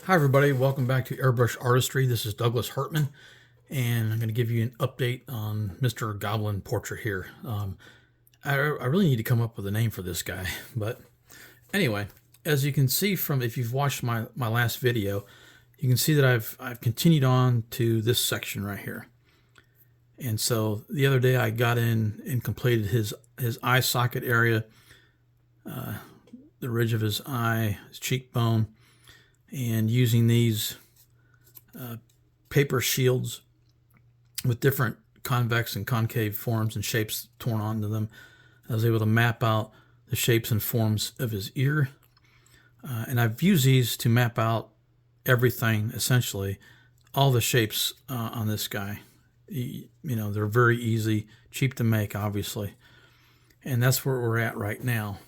Hi everybody, welcome back to Airbrush Artistry. This is Douglas Hartman, and I'm going to give you an update on Mr. Goblin portrait here. I really need to come up with a name for this guy, but anyway, as you can see from, if you've watched my last video, you can see that I've continued on to this section right here. And so the other day I got in and completed his eye socket area, the ridge of his eye, his cheekbone, and using these paper shields with different convex and concave forms and shapes torn onto them, I was able to map out the shapes and forms of his ear. And I've used these to map out everything, essentially, all the shapes on this guy. You know, they're very easy, cheap to make, obviously. And that's where we're at right now.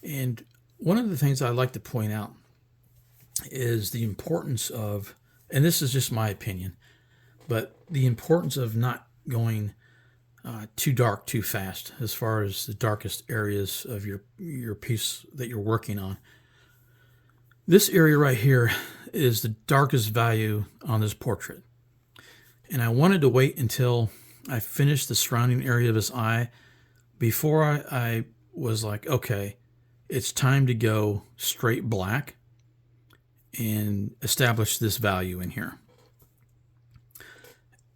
And one of the things I'd like to point out is the importance of, and this is just my opinion, but the importance of not going too dark too fast as far as the darkest areas of your piece that you're working on. This area right here is the darkest value on this portrait. And I wanted to wait until I finished the surrounding area of his eye before I was like, okay, it's time to go straight black and establish this value in here.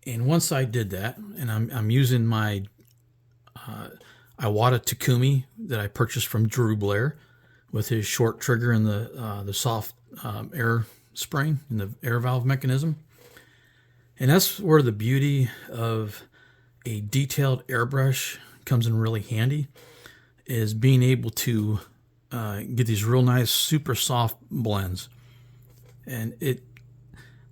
And once I did that, and I'm using my Iwata Takumi that I purchased from Drew Blair with his short trigger and the soft air spring and the air valve mechanism. And that's where the beauty of a detailed airbrush comes in really handy, is being able to get these real nice, super soft blends. And that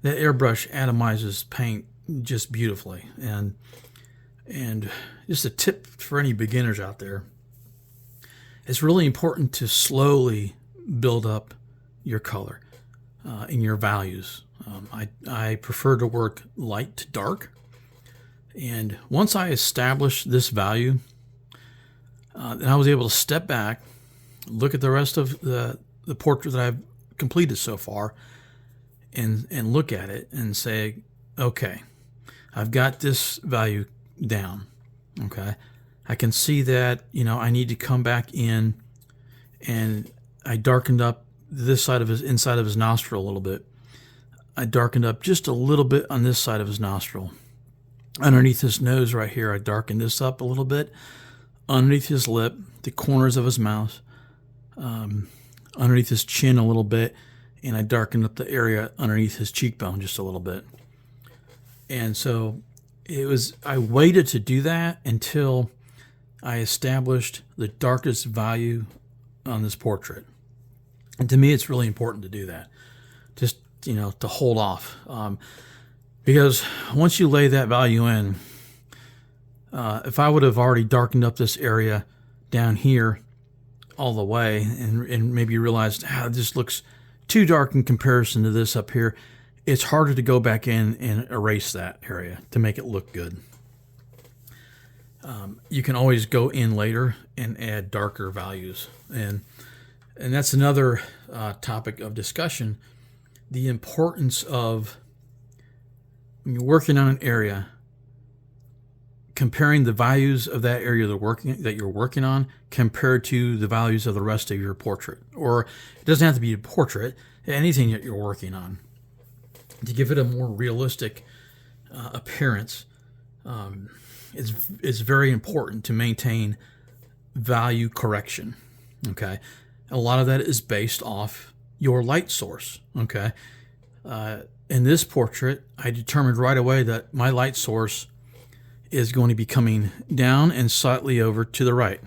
airbrush atomizes paint just beautifully. And just a tip for any beginners out there, it's really important to slowly build up your color in your values. I prefer to work light to dark. And once I established this value, then I was able to step back, look at the rest of the portrait that I've completed so far, and look at it and say, okay, I've got this value down. Okay, I can see that, you know, I need to come back in, and I darkened up this side of his inside of his nostril a little bit. I darkened up just a little bit on this side of his nostril. Underneath his nose right here, I darkened this up a little bit. Underneath his lip, the corners of his mouth, underneath his chin a little bit, and I darkened up the area underneath his cheekbone just a little bit. And so I waited to do that until I established the darkest value on this portrait. And to me, it's really important to do that. Just, you know, to hold off. Because once you lay that value in, if I would have already darkened up this area down here all the way and maybe realized, this looks too dark in comparison to this up here, it's harder to go back in and erase that area to make it look good. You can always go in later and add darker values. And that's another topic of discussion, the importance of, when you're working on an area, comparing the values of that area that you're working on compared to the values of the rest of your portrait. Or it doesn't have to be a portrait, anything that you're working on, to give it a more realistic appearance. It's very important to maintain value correction. Okay, a lot of that is based off your light source. Okay, in this portrait, I determined right away that my light source is going to be coming down and slightly over to the right.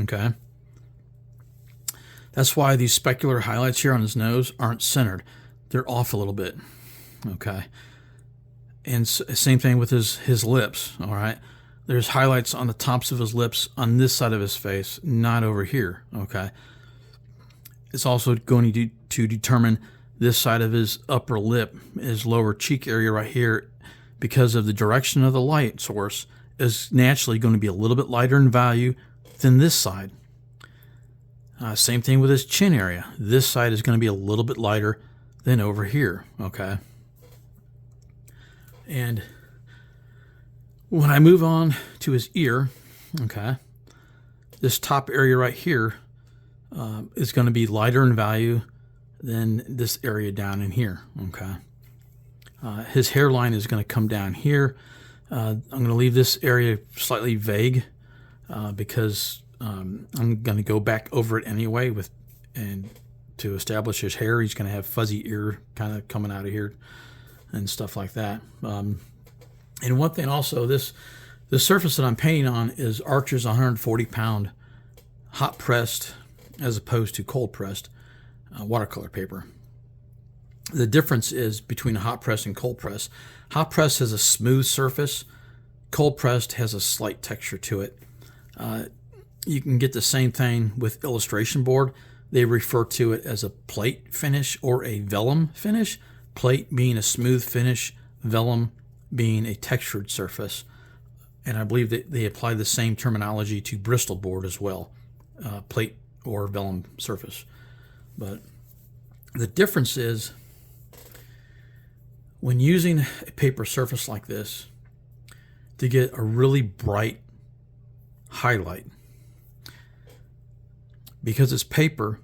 Okay, that's why these specular highlights here on his nose aren't centered. They're off a little bit. Okay, and same thing with his lips. All right, there's highlights on the tops of his lips on this side of his face, not over here. Okay, it's also going to determine this side of his upper lip, his lower cheek area right here, because of the direction of the light source, is naturally going to be a little bit lighter in value than this side. Same thing with his chin area. This side is going to be a little bit lighter than over here, okay? And when I move on to his ear, okay, this top area right here is going to be lighter in value than this area down in here, okay? His hairline is going to come down here. I'm going to leave this area slightly vague because I'm going to go back over it anyway and to establish his hair. He's going to have fuzzy ear kind of coming out of here and stuff like that. And one thing also, the surface that I'm painting on is Archer's 140-pound hot pressed as opposed to cold pressed watercolor paper. The difference is between a hot press and cold press. Hot press has a smooth surface. Cold pressed has a slight texture to it. You can get the same thing with illustration board. They refer to it as a plate finish or a vellum finish. Plate being a smooth finish, vellum being a textured surface. And I believe that they apply the same terminology to Bristol board as well, plate or vellum surface. But the difference is, when using a paper surface like this to get a really bright highlight, because it's paper,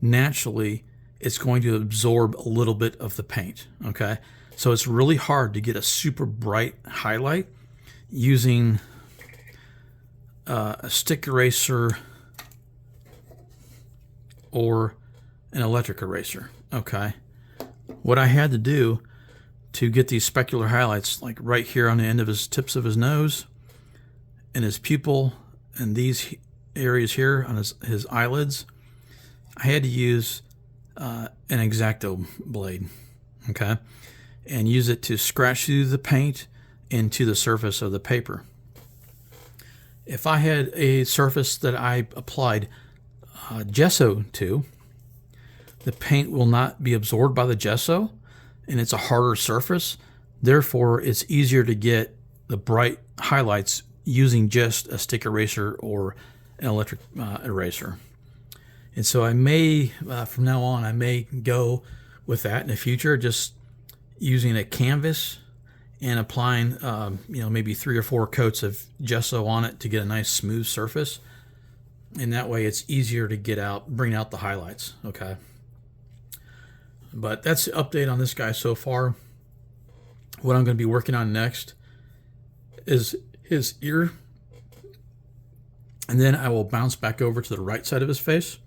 naturally it's going to absorb a little bit of the paint, okay? So it's really hard to get a super bright highlight using a stick eraser or an electric eraser, okay? What I had to do to get these specular highlights, like right here on the end of his tips of his nose and his pupil and these areas here on his eyelids, I had to use an X-Acto blade, okay, and use it to scratch through the paint into the surface of the paper. If I had a surface that I applied gesso to, the paint will not be absorbed by the gesso, and it's a harder surface. Therefore, it's easier to get the bright highlights using just a stick eraser or an electric eraser. And so I may, from now on, I may go with that in the future, just using a canvas and applying, maybe 3 or 4 coats of gesso on it to get a nice smooth surface. And that way it's easier to bring out the highlights, okay? But that's the update on this guy so far. What I'm going to be working on next is his ear. And then I will bounce back over to the right side of his face.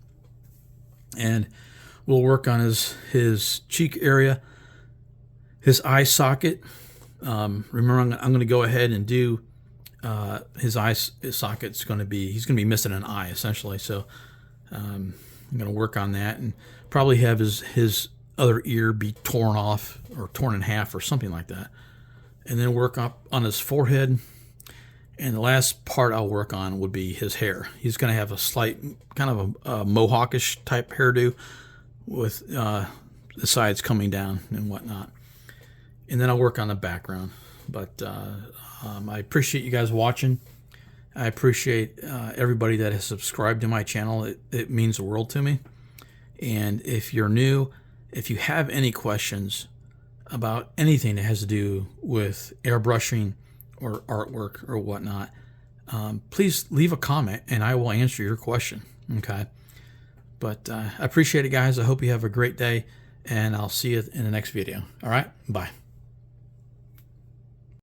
And we'll work on his cheek area, his eye socket. Remember, I'm going to go ahead and do his socket's he's going to be missing an eye, essentially. So I'm going to work on that and probably have his other ear be torn off or torn in half or something like that, and then work up on his forehead. And the last part I'll work on would be his hair. He's going to have a slight kind of a mohawkish type hairdo with the sides coming down and whatnot. And then I'll work on the background. But I appreciate you guys watching. I appreciate everybody that has subscribed to my channel. It means the world to me. And if you're new, if you have any questions about anything that has to do with airbrushing or artwork or whatnot, please leave a comment and I will answer your question, okay? But I appreciate it, guys. I hope you have a great day, and I'll see you in the next video. All right, bye.